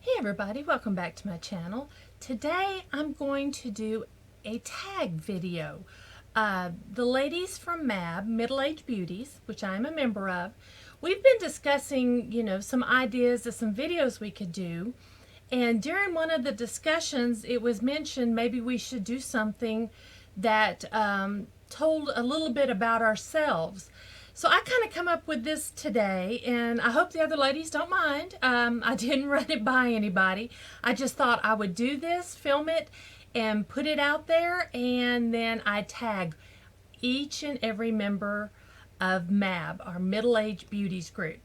Hey everybody, welcome back to my channel. Today I'm going to do a tag video. The ladies from MAB, Middle Age Beauties, which I'm a member of, we've been discussing, some ideas of some videos we could do. And during one of the discussions, it was mentioned maybe we should do something that told a little bit about ourselves. So I kind of come up with this today, and I hope the other ladies don't mind. I didn't run it by anybody. I just thought I would do this, film it, and put it out there, and then I tag each and every member of MAB, our Middle Age Beauties group.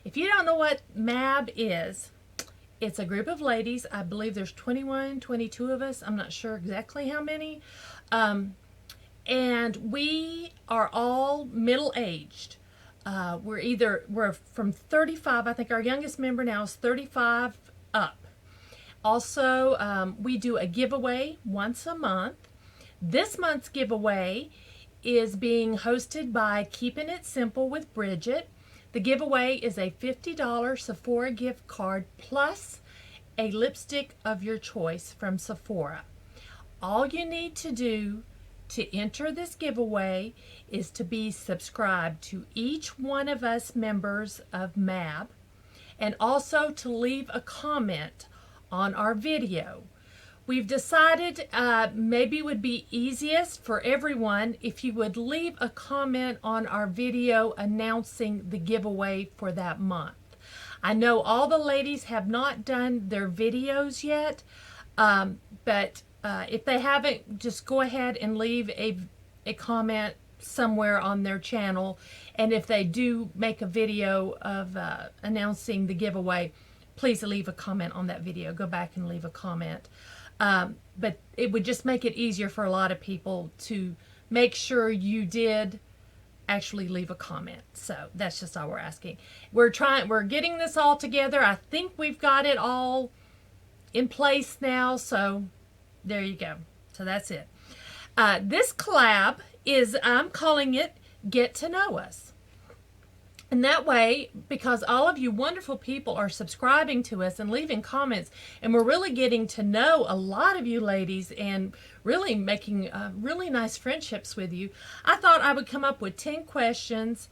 If you don't know what MAB is, it's a group of ladies. I believe there's 21, 22 of us. I'm not sure exactly how many. And we are all middle-aged. We're from 35. I think our youngest member now is 35 up. Also, we do a giveaway once a month. This month's giveaway is being hosted by Keeping It Simple with Bridget. The giveaway is a $50 Sephora gift card plus a lipstick of your choice from Sephora. All you need to do to enter this giveaway is to be subscribed to each one of us members of MAB, and also to leave a comment on our video. We've decided maybe it would be easiest for everyone if you would leave a comment on our video announcing the giveaway for that month. I know all the ladies have not done their videos yet, but if they haven't, just go ahead and leave a comment somewhere on their channel. And if they do make a video of announcing the giveaway, please leave a comment on that video. Go back and leave a comment. But it would just make it easier for a lot of people to make sure you did actually leave a comment. So that's just all we're asking. We're getting this all together. I think we've got it all in place now. So there you go. So that's it. This collab is, I'm calling it Get to Know Us. And that way, because all of you wonderful people are subscribing to us and leaving comments, and we're really getting to know a lot of you ladies and really making really nice friendships with you, I thought I would come up with 10 questions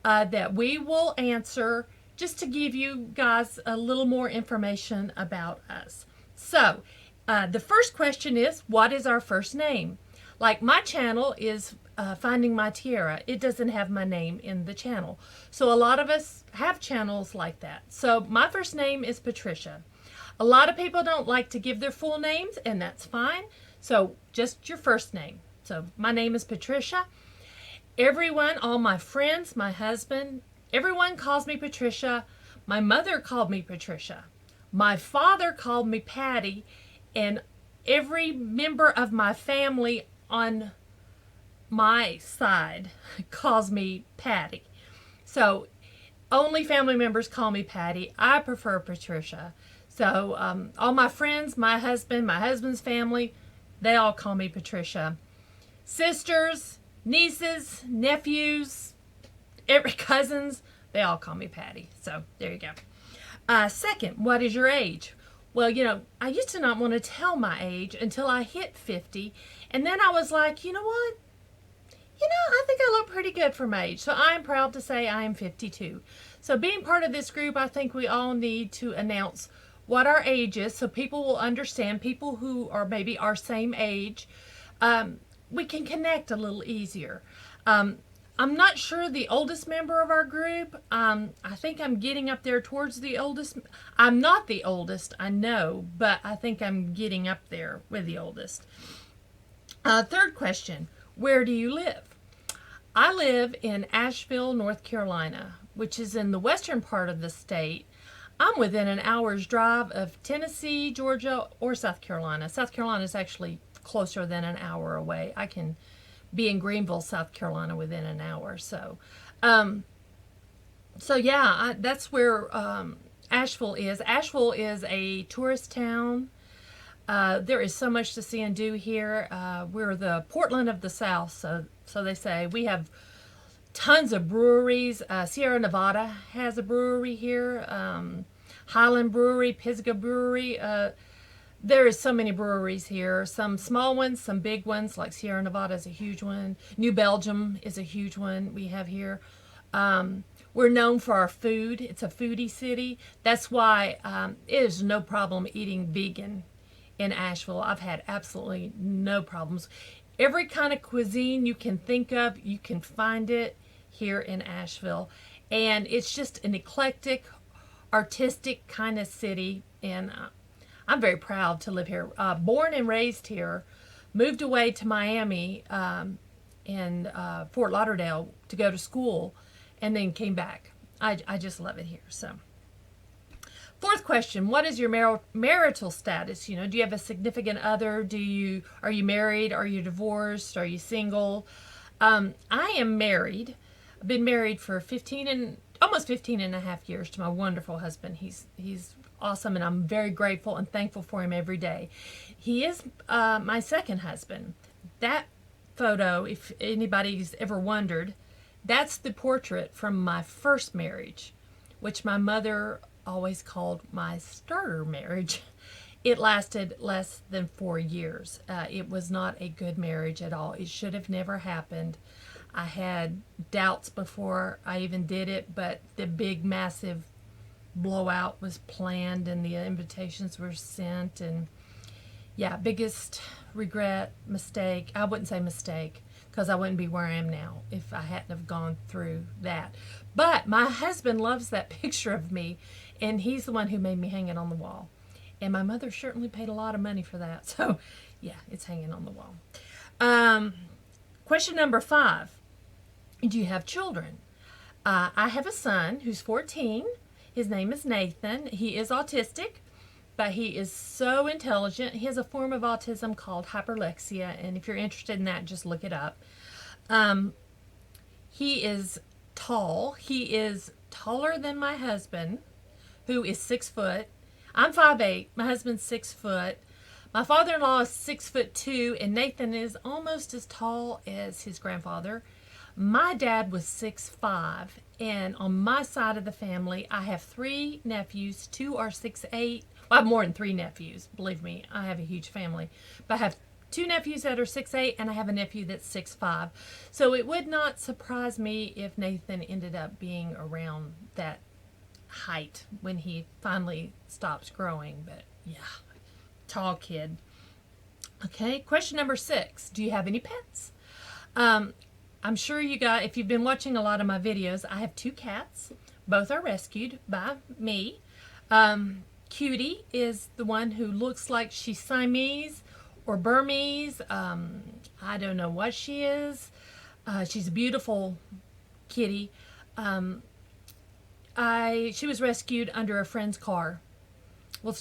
that we will answer just to give you guys a little more information about us. So, the first question is, what is our first name? Like my channel is Finding My Tiara. It doesn't have my name in the channel. So a lot of us have channels like that. So my first name is Patricia. A lot of people don't like to give their full names, and that's fine. So just your first name. So my name is Patricia. Everyone, all my friends, my husband, everyone calls me Patricia. My mother called me Patricia. My father called me Patty. And every member of my family on my side calls me Patty. So only family members call me Patty. I prefer Patricia. So all my friends, my husband's family, they all call me Patricia. Sisters, nieces, nephews, cousins, they all call me Patty. So there you go. Second, what is your age? Well, I used to not want to tell my age until I hit 50. And then I was like, you know what? I think I look pretty good for my age. So I'm proud to say I am 52. So being part of this group, I think we all need to announce what our age is so people will understand, people who are maybe our same age, we can connect a little easier. I'm not sure the oldest member of our group. I think I'm getting up there towards the oldest. I'm not the oldest, I know, but I think I'm getting up there with the oldest. Third question, where do you live? I live in Asheville, North Carolina, which is in the western part of the state. I'm within an hour's drive of Tennessee, Georgia, or South Carolina. South Carolina is actually closer than an hour away. I can be in Greenville, South Carolina within an hour. So yeah, that's where Asheville is. Asheville is a tourist town. There is so much to see and do here. We're the Portland of the South, so they say. We have tons of breweries. Sierra Nevada has a brewery here. Highland Brewery, Pisgah Brewery. There is so many breweries here. Some small ones, some big ones, like Sierra Nevada is a huge one. New Belgium is a huge one we have here. We're known for our food. It's a foodie city. That's why it is no problem eating vegan in Asheville. I've had absolutely no problems. Every kind of cuisine you can think of, you can find it here in Asheville. And it's just an eclectic, artistic kind of city. And I'm very proud to live here. Born and raised here, moved away to Miami and Fort Lauderdale to go to school, and then came back. I just love it here. So, fourth question: what is your marital status? You know, do you have a significant other? Are you married? Are you divorced? Are you single? I am married. I've been married for almost 15 and a half years to my wonderful husband. He's awesome, and I'm very grateful and thankful for him every day. He is my second husband. That photo, if anybody's ever wondered, that's the portrait from my first marriage, which my mother always called my starter marriage. It lasted less than 4 years. It was not a good marriage at all. It should have never happened. I had doubts before I even did it, but the big, massive blowout was planned and the invitations were sent. And yeah, biggest regret, mistake. I wouldn't say mistake, because I wouldn't be where I am now if I hadn't have gone through that. But my husband loves that picture of me, and he's the one who made me hang it on the wall. And my mother certainly paid a lot of money for that. So yeah, it's hanging on the wall. Question number 5. Do you have children? I have a son who's 14. His name is Nathan. He is autistic, but he is so intelligent. He has a form of autism called hyperlexia, and if you're interested in that, just look it up. He is tall. He is taller than my husband, who is 6 foot. I'm 5'8". My husband's 6 foot. My father-in-law is 6'2", and Nathan is almost as tall as his grandfather. My dad was 6'5", and on my side of the family, I have 3 nephews. 2 are 6'8". Well, I have more than 3 nephews. Believe me, I have a huge family. But I have 2 nephews that are 6'8", and I have a nephew that's 6'5". So it would not surprise me if Nathan ended up being around that height when he finally stops growing. But yeah, tall kid. Okay, question number 6. Do you have any pets? I'm sure if you've been watching a lot of my videos, I have 2 cats. Both are rescued by me. Cutie is the one who looks like she's Siamese or Burmese. I don't know what she is. She's a beautiful kitty. She was rescued under a friend's car. Well,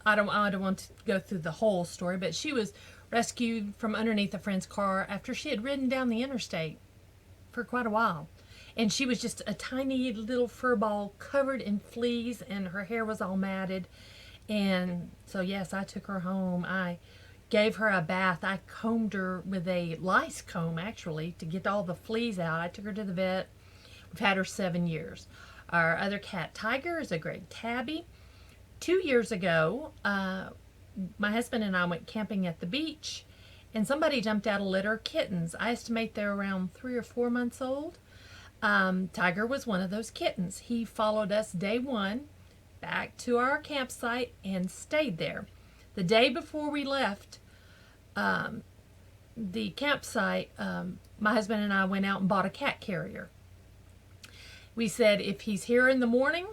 I don't want to go through the whole story, but she was rescued from underneath a friend's car after she had ridden down the interstate for quite a while. And she was just a tiny little fur ball covered in fleas, and her hair was all matted. And so, yes, I took her home. I gave her a bath. I combed her with a lice comb, actually, to get all the fleas out. I took her to the vet. We've had her 7 years. Our other cat, Tiger, is a great tabby. 2 years ago, my husband and I went camping at the beach, and somebody dumped out a litter of kittens. I estimate they're around 3 or 4 months old. Tiger was one of those kittens. He followed us day 1 back to our campsite and stayed there. The day before we left the campsite, my husband and I went out and bought a cat carrier. We said, if he's here in the morning,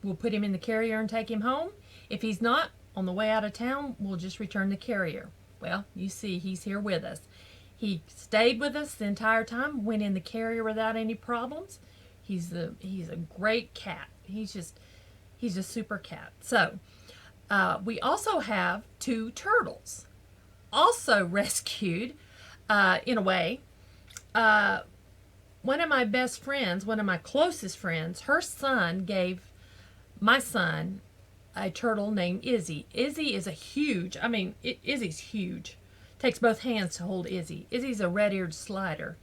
we'll put him in the carrier and take him home. If he's not, on the way out of town, we'll just return the carrier. Well, you see, he's here with us. He stayed with us the entire time, went in the carrier without any problems. He's a great cat. He's a super cat. So, we also have 2 turtles, also rescued, in a way. One of my best friends, one of my closest friends, her son gave my son a turtle named Izzy. Izzy is Izzy's huge. Takes both hands to hold Izzy. Izzy's a red-eared slider.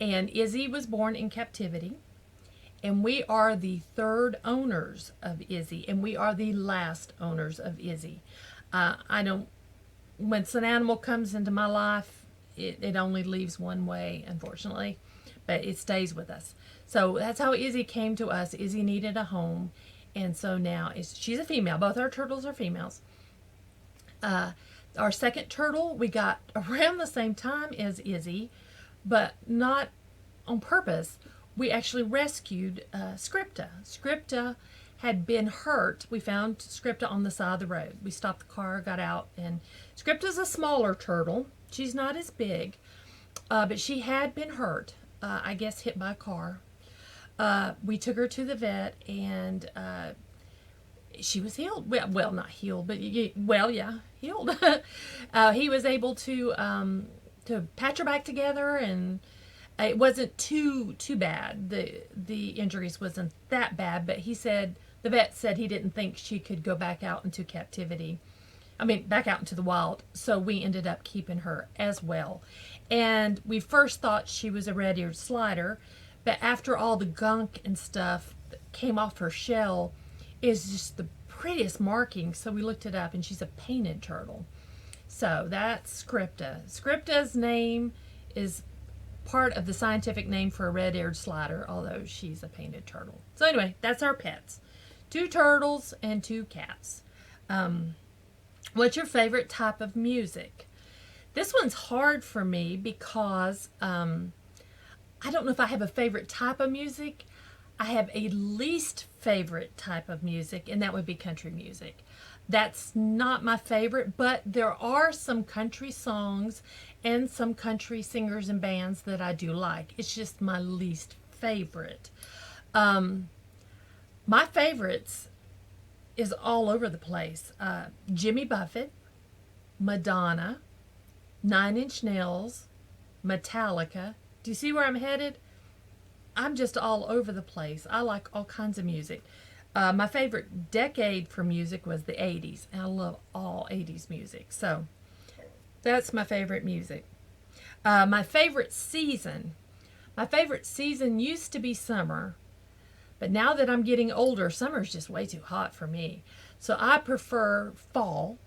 And Izzy was born in captivity. And we are the third owners of Izzy, and we are the last owners of Izzy. I don't, once an animal comes into my life, it only leaves one way, unfortunately, but it stays with us. So that's how Izzy came to us. Izzy needed a home, and so now she's a female. Both our turtles are females. Our second turtle we got around the same time as Izzy, but not on purpose. We actually rescued Scripta. Scripta had been hurt. We found Scripta on the side of the road. We stopped the car, got out, and Scripta's a smaller turtle. She's not as big, but she had been hurt. I guess hit by a car. We took her to the vet, and she was healed. Well, not healed, but yeah, healed. He was able to patch her back together, and it wasn't too bad. The injuries wasn't that bad, but the vet said he didn't think she could go back out into captivity. I mean, back out into the wild. So we ended up keeping her as well. And we first thought she was a red-eared slider, but after all the gunk and stuff that came off her shell, is just the prettiest marking. So we looked it up, and she's a painted turtle. So that's Scripta. Scripta's name is part of the scientific name for a red-eared slider, although she's a painted turtle. So anyway, that's our pets. 2 turtles and 2 cats. What's your favorite type of music? This one's hard for me because I don't know if I have a favorite type of music. I have a least favorite type of music, and that would be country music. That's not my favorite, but there are some country songs and some country singers and bands that I do like. It's just my least favorite. My favorites is all over the place. Jimmy Buffett, Madonna, 9 Inch Nails, Metallica. Do you see where I'm headed? I'm just all over the place. I like all kinds of music. My favorite decade for music was the 80s, and I love all 80s music. So that's my favorite music. My favorite season used to be summer, but now that I'm getting older, summer's just way too hot for me. So I prefer fall.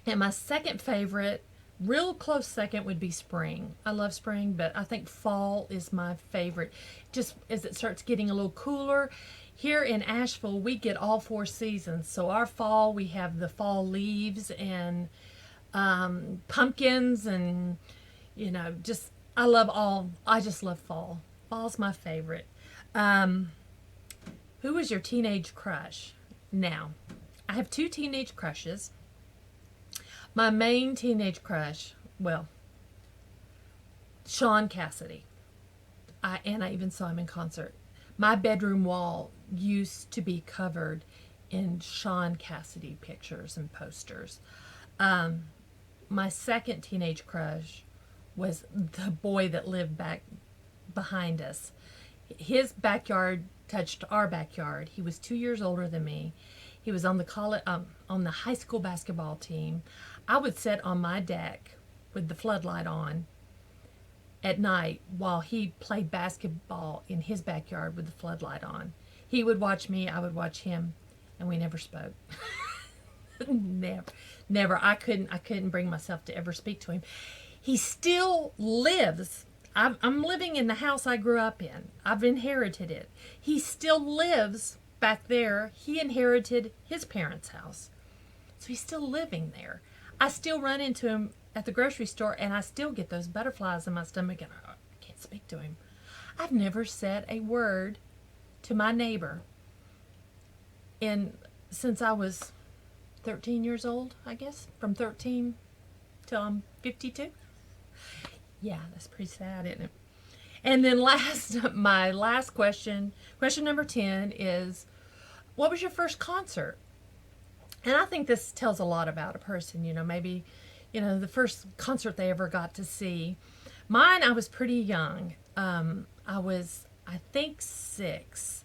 And my second favorite, real close second, would be spring. I love spring, but I think fall is my favorite. Just as it starts getting a little cooler. Here in Asheville, we get all 4 seasons. So our fall, we have the fall leaves and pumpkins, and I just love fall. Fall's my favorite. Who was your teenage crush? Now, I have 2 teenage crushes. My main teenage crush, well, Sean Cassidy. I even saw him in concert. My bedroom wall used to be covered in Sean Cassidy pictures and posters. My second teenage crush was the boy that lived back behind us. His backyard touched our backyard. He was 2 years older than me. He was on the high school basketball team. I would sit on my deck with the floodlight on at night while he played basketball in his backyard with the floodlight on. He would watch me, I would watch him, and we never spoke. Never. I couldn't bring myself to ever speak to him. He still lives. I'm living in the house I grew up in. I've inherited it. He still lives back there. He inherited his parents' house. So he's still living there. I still run into him at the grocery store, and I still get those butterflies in my stomach, and I can't speak to him. I've never said a word to my neighbor since I was 13 years old, I guess. From 13 till I'm 52. Yeah, that's pretty sad, isn't it? And then my last question number 10 is, what was your first concert? And I think this tells a lot about a person, maybe, the first concert they ever got to see. Mine, I was pretty young. I was, I think, 6,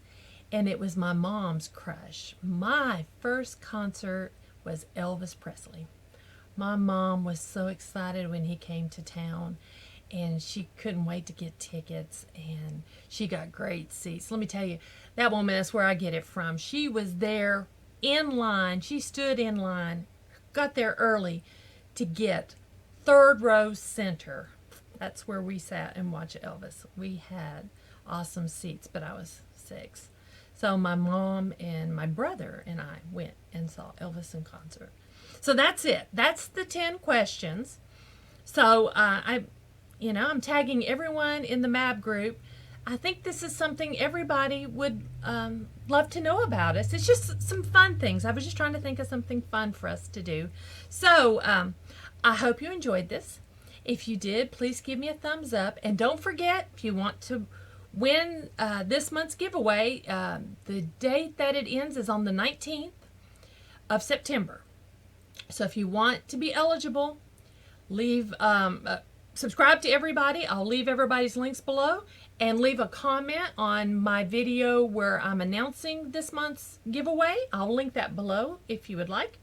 and it was my mom's crush. My first concert was Elvis Presley. My mom was so excited when he came to town, and she couldn't wait to get tickets, and she got great seats. Let me tell you, that woman, that's where I get it from. She was there in line. She stood in line, got there early to get third row center. That's where we sat and watched Elvis. We had awesome seats, but I was 6. So my mom and my brother and I went and saw Elvis in concert. So that's it. That's the 10 questions. So I'm tagging everyone in the MAB group. I think this is something everybody would love to know about us. It's just some fun things. I was just trying to think of something fun for us to do. So I hope you enjoyed this. If you did, please give me a thumbs up. And don't forget, if you want to win this month's giveaway, the date that it ends is on the 19th of September. So if you want to be eligible, leave subscribe to everybody. I'll leave everybody's links below, and leave a comment on my video where I'm announcing this month's giveaway. I'll link that below if you would like,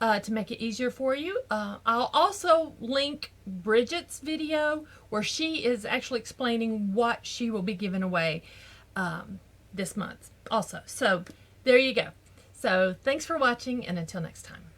to make it easier for you. I'll also link Bridget's video where she is actually explaining what she will be giving away this month also. So there you go. So thanks for watching, and until next time.